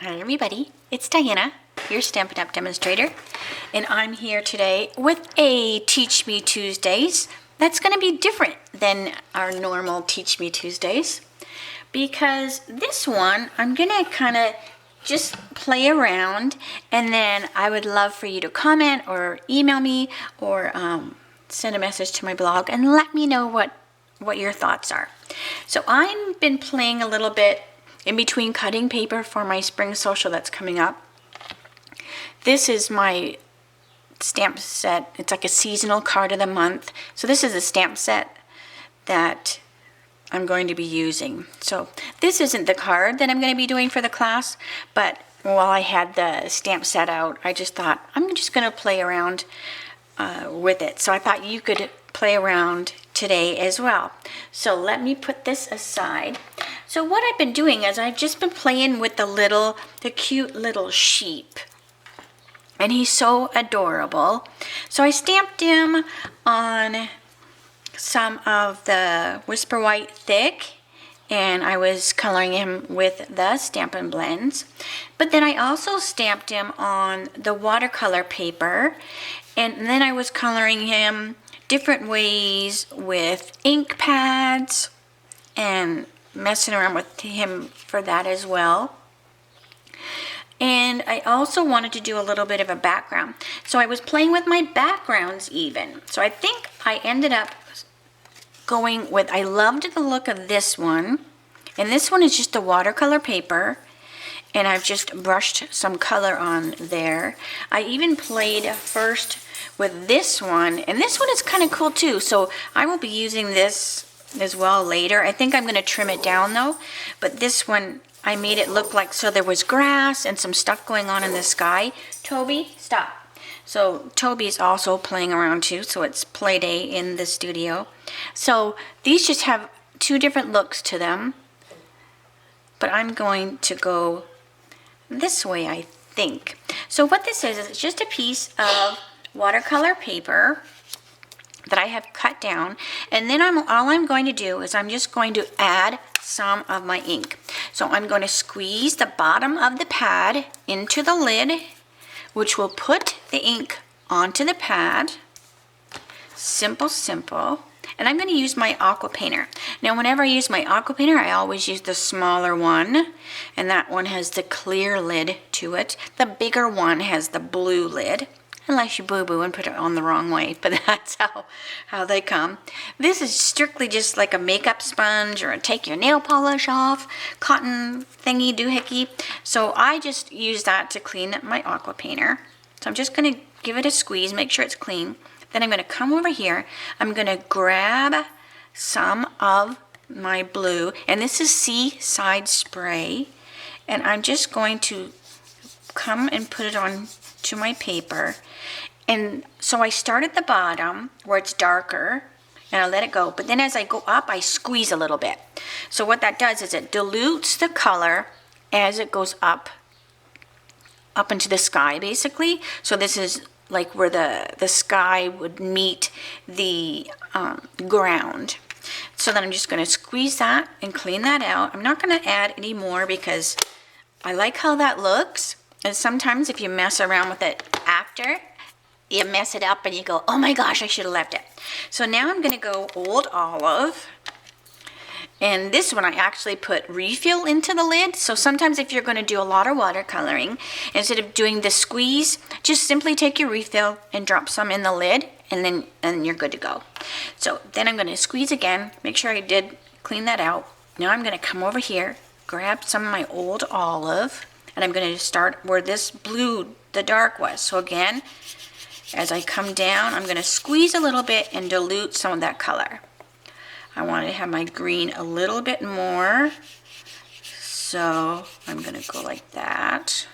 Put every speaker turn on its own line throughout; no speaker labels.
Hi everybody, it's Diana, your Stampin' Up! Demonstrator, and I'm here today with a Teach Me Tuesdays that's going to be different than our normal Teach Me Tuesdays, because this one I'm going to kind of just play around, and then I would love for you to comment or email me or send a message to my blog and let me know what your thoughts are. So I've been playing a little bit in between cutting paper for my spring social that's coming up. This is my stamp set. It's like a seasonal card of the month. So this is a stamp set that I'm going to be using. So this isn't the card that I'm going to be doing for the class, but while I had the stamp set out, I just thought I'm just going to play around with it. So I thought you could play around today as well. So let me put this aside. So what I've been doing is I've just been playing with the cute little sheep. And he's so adorable. So I stamped him on some of the Whisper White Thick, and I was coloring him with the Stampin' blends. But then I also stamped him on the watercolor paper, and then I was coloring him different ways with ink pads and messing around with him for that as well. And I also wanted to do a little bit of a background. So I was playing with my backgrounds even. So I think I ended up going with, I loved the look of this one. And this one is just a watercolor paper. And I've just brushed some color on there. I even played first with this one. And this one is kind of cool too. So I will be using this as well later. I think I'm going to trim it down though. But this one, I made it look like, so there was grass and some stuff going on in the sky. Toby, stop. So Toby's also playing around too, so it's play day in the studio. So these just have two different looks to them. But I'm going to go this way, I think. So what this is it's just a piece of watercolor paper that I have cut down, and then all I'm going to do is I'm just going to add some of my ink. So I'm going to squeeze the bottom of the pad into the lid, which will put the ink onto the pad. Simple, simple. And I'm going to use my aqua painter. Now whenever I use my aqua painter, I always use the smaller one, and that one has the clear lid to it. The bigger one has the blue lid. Unless you boo-boo and put it on the wrong way, but that's how they come. This is strictly just like a makeup sponge or a take your nail polish off cotton thingy doohickey. So I just use that to clean my aqua painter. So I'm just going to give it a squeeze, make sure it's clean. Then I'm going to come over here. I'm going to grab some of my blue, and this is Seaside Spray, and I'm just going to come and put it on to my paper. And so I start at the bottom where it's darker and I let it go, but then as I go up I squeeze a little bit. So what that does is it dilutes the color as it goes up into the sky basically. So this is like where the sky would meet the ground. So then I'm just going to squeeze that and clean that out. I'm not going to add any more because I like how that looks. And sometimes if you mess around with it after, you mess it up and you go, oh my gosh, I should have left it. So now I'm going to go Old Olive. And this one I actually put refill into the lid. So sometimes if you're going to do a lot of watercoloring, instead of doing the squeeze, just simply take your refill and drop some in the lid, and then you're good to go. So then I'm going to squeeze again, make sure I did clean that out. Now I'm going to come over here, grab some of my Old Olive, and I'm going to start where this blue, the dark was. So again, as I come down, I'm going to squeeze a little bit and dilute some of that color. I want to have my green a little bit more. So I'm going to go like that.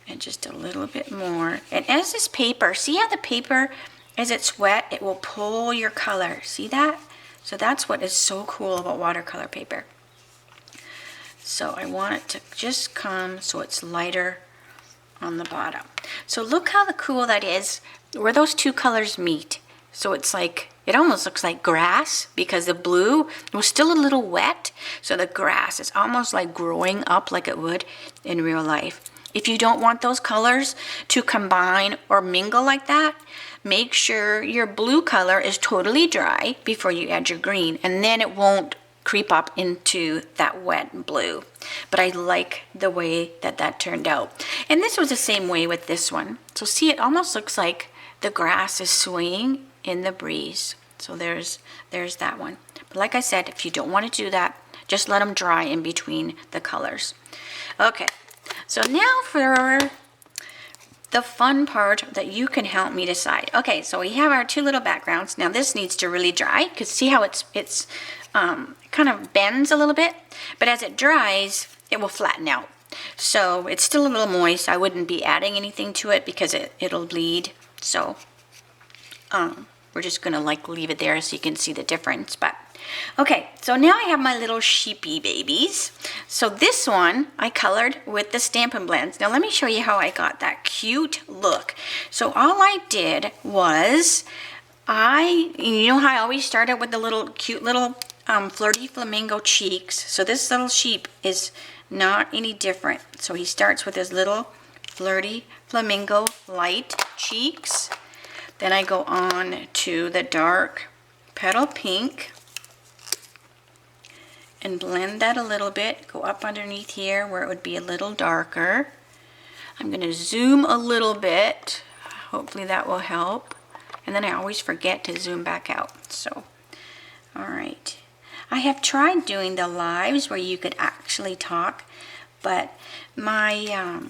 And just a little bit more. And as this paper, see how the paper, as it's wet, it will pull your color. See that? So that's what is so cool about watercolor paper. So I want it to just come so it's lighter on the bottom. So look how cool that is, where those two colors meet. So it's like, it almost looks like grass because the blue was still a little wet. So the grass is almost like growing up like it would in real life. If you don't want those colors to combine or mingle like that, make sure your blue color is totally dry before you add your green, and then it won't creep up into that wet blue. But I like the way that that turned out. And this was the same way with this one. So see, it almost looks like the grass is swaying in the breeze. So there's that one. But like I said, if you don't want to do that, just let them dry in between the colors. Okay, so now for the fun part that you can help me decide. Okay, so we have our two little backgrounds. Now this needs to really dry, because see how it's kind of bends a little bit, but as it dries, it will flatten out. So it's still a little moist. I wouldn't be adding anything to it because it'll bleed. So we're just gonna like leave it there so you can see the difference. But okay, so now I have my little sheepy babies. So this one I colored with the Stampin' blends. Now let me show you how I got that cute look. So all I did was you know how I always started with the little cute little flirty flamingo cheeks. So this little sheep is not any different. So he starts with his little flirty flamingo light cheeks. Then I go on to the dark petal pink and blend that a little bit. Go up underneath here where it would be a little darker. I'm going to zoom a little bit. Hopefully that will help. And then I always forget to zoom back out. So, all right. I have tried doing the lives where you could actually talk, but my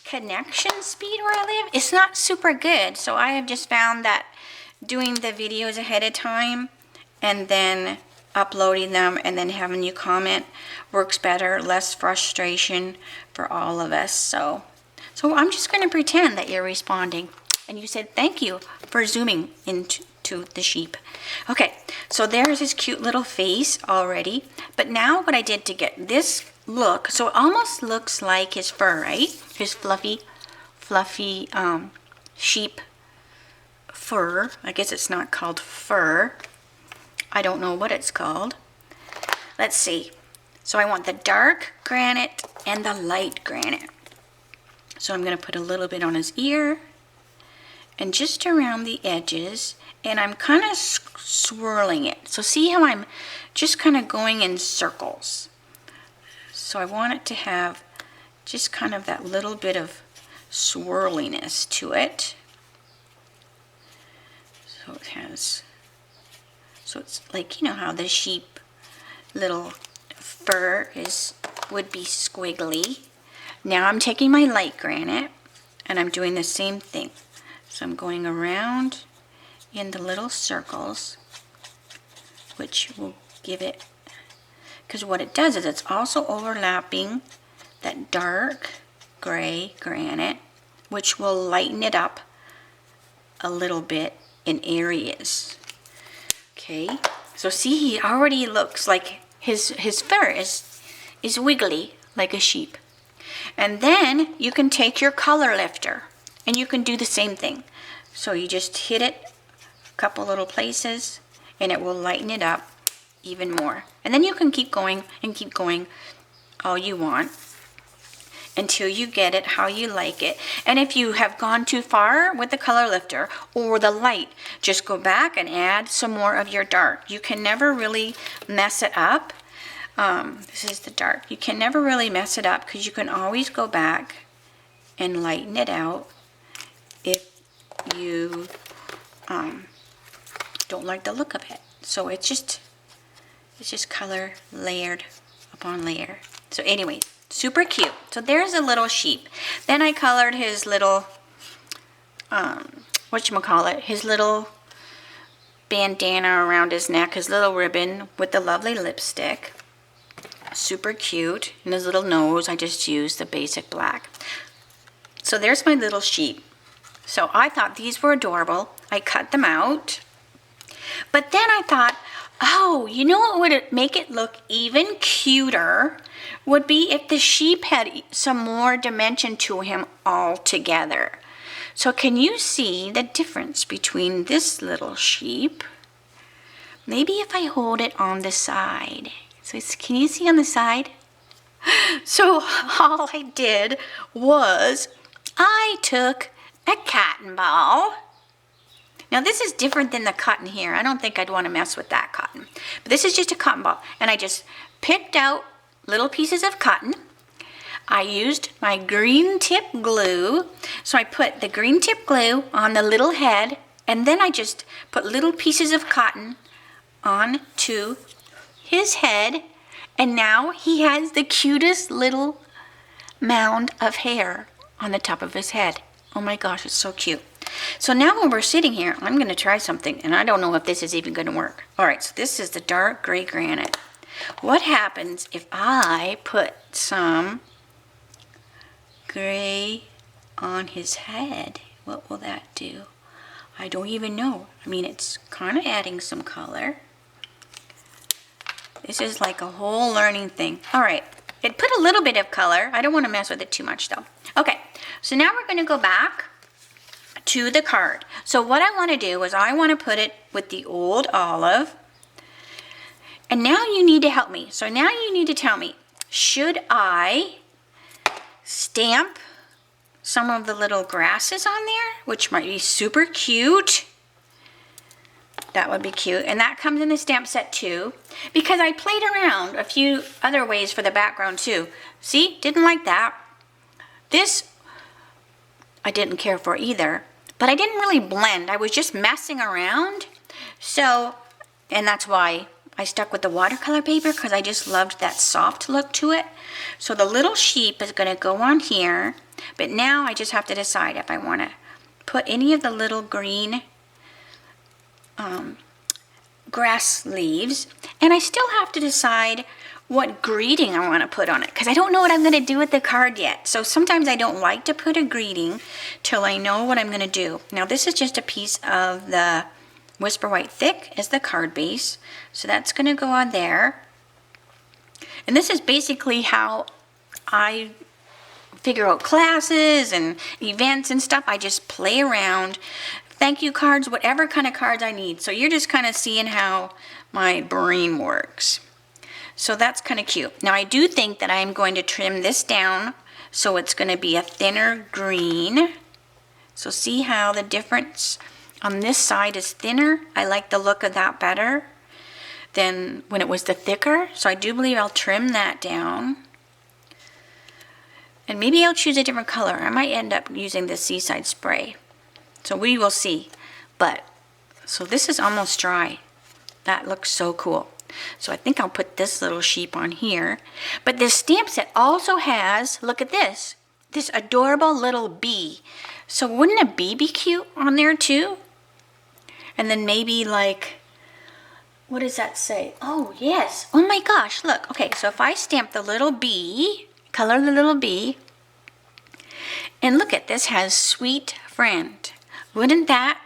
connection speed where I live is not super good. So I have just found that doing the videos ahead of time and then uploading them and then having you comment works better, less frustration for all of us. So I'm just going to pretend that you're responding. And you said thank you for zooming into the sheep. Okay, so there's his cute little face already. But now what I did to get this look, so it almost looks like his fur, right? His fluffy sheep fur. I guess it's not called fur. I don't know what it's called. Let's see. So I want the dark granite and the light granite. So I'm going to put a little bit on his ear and just around the edges, and I'm kind of swirling it. So see how I'm just kind of going in circles. So I want it to have just kind of that little bit of swirliness to it. So it has, so it's like, you know how the sheep little fur would be squiggly. Now I'm taking my light granite and I'm doing the same thing. So I'm going around in the little circles, which will give it, because what it does is it's also overlapping that dark gray granite, which will lighten it up a little bit in areas. Okay, so see, he already looks like his fur is wiggly like a sheep. And then you can take your color lifter and you can do the same thing. So you just hit it a couple little places and it will lighten it up even more. And then you can keep going and keep going all you want until you get it how you like it. And if you have gone too far with the color lifter or the light, just go back and add some more of your dark. You can never really mess it up. This is the dark. You can never really mess it up because you can always go back and lighten it out if you don't like the look of it. So it's just color layered upon layer. So anyway, super cute. So there's a little sheep. Then I colored his little his little bandana around his neck, his little ribbon with the lovely lipstick. Super cute. And his little nose, I just used the basic black. So there's my little sheep. So I thought these were adorable. I cut them out. But then I thought, oh, you know what would make it look even cuter would be if the sheep had some more dimension to him altogether. So can you see the difference between this little sheep? Maybe if I hold it on the side. So can you see on the side? So all I did was I took a cotton ball. Now this is different than the cotton here. I don't think I'd want to mess with that cotton. But this is just a cotton ball. And I just picked out little pieces of cotton. I used my green tip glue. So I put the green tip glue on the little head. And then I just put little pieces of cotton onto his head. And now he has the cutest little mound of hair on the top of his head. Oh my gosh, it's so cute. So now when we're sitting here, I'm going to try something, and I don't know if this is even going to work. All right, so this is the dark gray granite. What happens if I put some gray on his head? What will that do? I don't even know. I mean, it's kind of adding some color. This is like a whole learning thing. All right, it put a little bit of color. I don't want to mess with it too much though. Okay, so now we're going to go back to the card. So what I want to do is I want to put it with the old olive. And now you need to help me. So now you need to tell me, should I stamp some of the little grasses on there, which might be super cute? That would be cute. And that comes in the stamp set too, because I played around a few other ways for the background too. See, didn't like that. This, I didn't care for either, but I didn't really blend. I was just messing around. So, and that's why I stuck with the watercolor paper, because I just loved that soft look to it. So the little sheep is gonna go on here, but now I just have to decide if I wanna put any of the little green grass leaves, and I still have to decide what greeting I want to put on it, because I don't know what I'm going to do with the card yet. So sometimes I don't like to put a greeting till I know what I'm going to do. Now this is just a piece of the Whisper White Thick as the card base, so that's going to go on there. And this is basically how I figure out classes and events and stuff. I just play around. Thank you cards, whatever kind of cards I need. So you're just kind of seeing how my brain works. So that's kind of cute. Now I do think that I'm going to trim this down so it's going to be a thinner green. So see how the difference on this side is thinner? I like the look of that better than when it was the thicker. So I do believe I'll trim that down. And maybe I'll choose a different color. I might end up using the Seaside Spray. So we will see. But, so this is almost dry. That looks so cool. So I think I'll put this little sheep on here. But this stamp set also has, look at this adorable little bee. So wouldn't a bee be cute on there too? And then maybe like, what does that say? Oh yes, oh my gosh, look. Okay, so if I stamp the little bee, color the little bee, and look at this, has sweet friend. Wouldn't that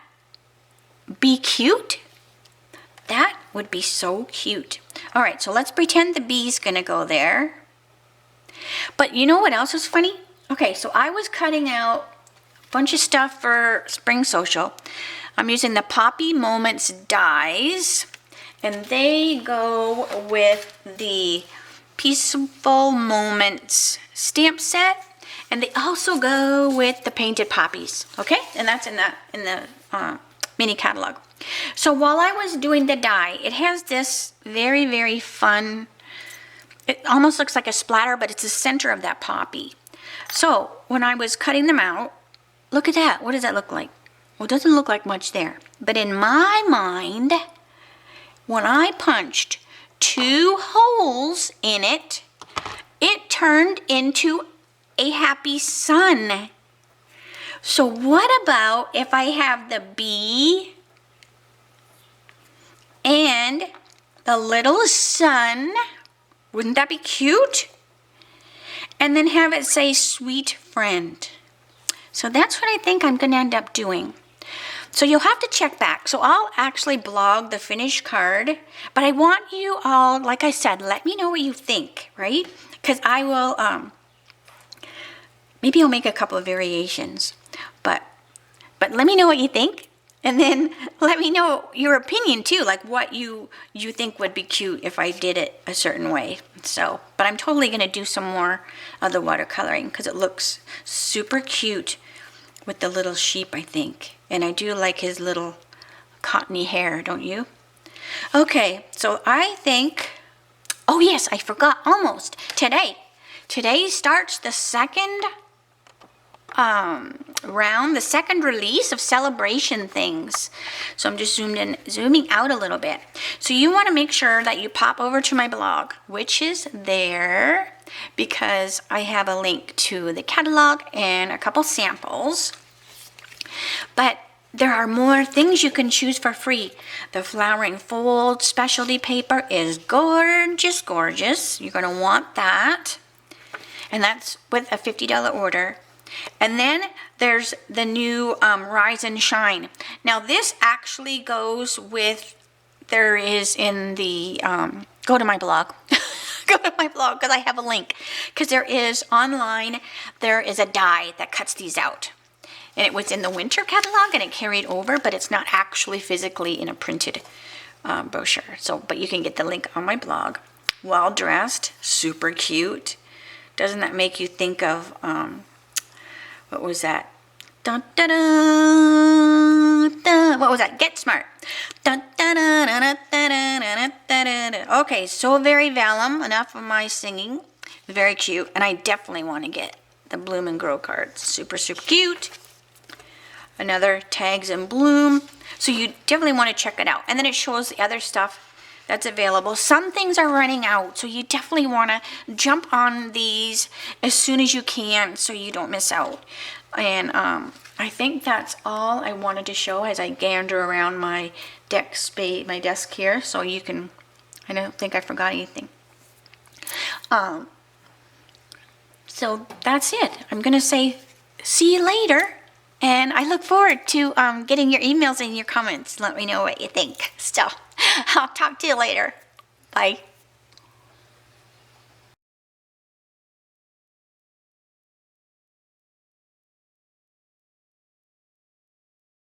be cute? That would be so cute. All right, so let's pretend the bee's gonna go there. But you know what else is funny? Okay, so I was cutting out a bunch of stuff for Spring Social. I'm using the Poppy Moments dies, and they go with the Peaceful Moments stamp set. And they also go with the painted poppies, okay? And that's in the mini catalog. So while I was doing the die, it has this very, very fun, it almost looks like a splatter, but it's the center of that poppy. So when I was cutting them out, look at that. What does that look like? Well, it doesn't look like much there. But in my mind, when I punched 2 holes in it, it turned into a happy sun. So what about if I have the bee and the little sun? Wouldn't that be cute? And then have it say sweet friend. So that's what I think I'm going to end up doing. So you'll have to check back. So I'll actually blog the finished card, but I want you all, like I said, let me know what you think, right? Because I will, maybe I'll make a couple of variations, but But let me know what you think. And then let me know your opinion too, like what you think would be cute if I did it a certain way. So, but I'm totally gonna do some more of the watercoloring because it looks super cute with the little sheep, I think. And I do like his little cottony hair, don't you? Okay, so I think, oh yes, I forgot almost. Today starts the second round, the second release of Sale-a-bration things. So I'm just zooming out a little bit. So you want to make sure that you pop over to my blog, which is there, because I have a link to the catalog and a couple samples. But there are more things you can choose for free. The flowering fold specialty paper is gorgeous, gorgeous. You're going to want that. And that's with a $50 order. And then there's the new Rise and Shine. Now this actually goes with, there is in the, go to my blog. Go to my blog because I have a link. Because there is online, there is a die that cuts these out. And it was in the winter catalog and it carried over, but it's not actually physically in a printed brochure. So, but you can get the link on my blog. Well dressed, super cute. Doesn't that make you think of, what was that? Dun, dun, dun, dun. What was that? Get Smart. Dun, dun, dun, dun, dun, dun, dun, dun, dun. Okay, so very vellum. Enough of my singing. Very cute. And I definitely want to get the Bloom and Grow cards. Super, super cute. Another Tags in Bloom. So you definitely want to check it out. And then it shows the other stuff that's available. Some things are running out, so you definitely want to jump on these as soon as you can so you don't miss out. And I think that's all I wanted to show as I gander around my desk here, so you can, I don't think I forgot anything. So that's it. I'm gonna say see you later, and I look forward to getting your emails and your comments. Let me know what you think. So I'll talk to you later. Bye.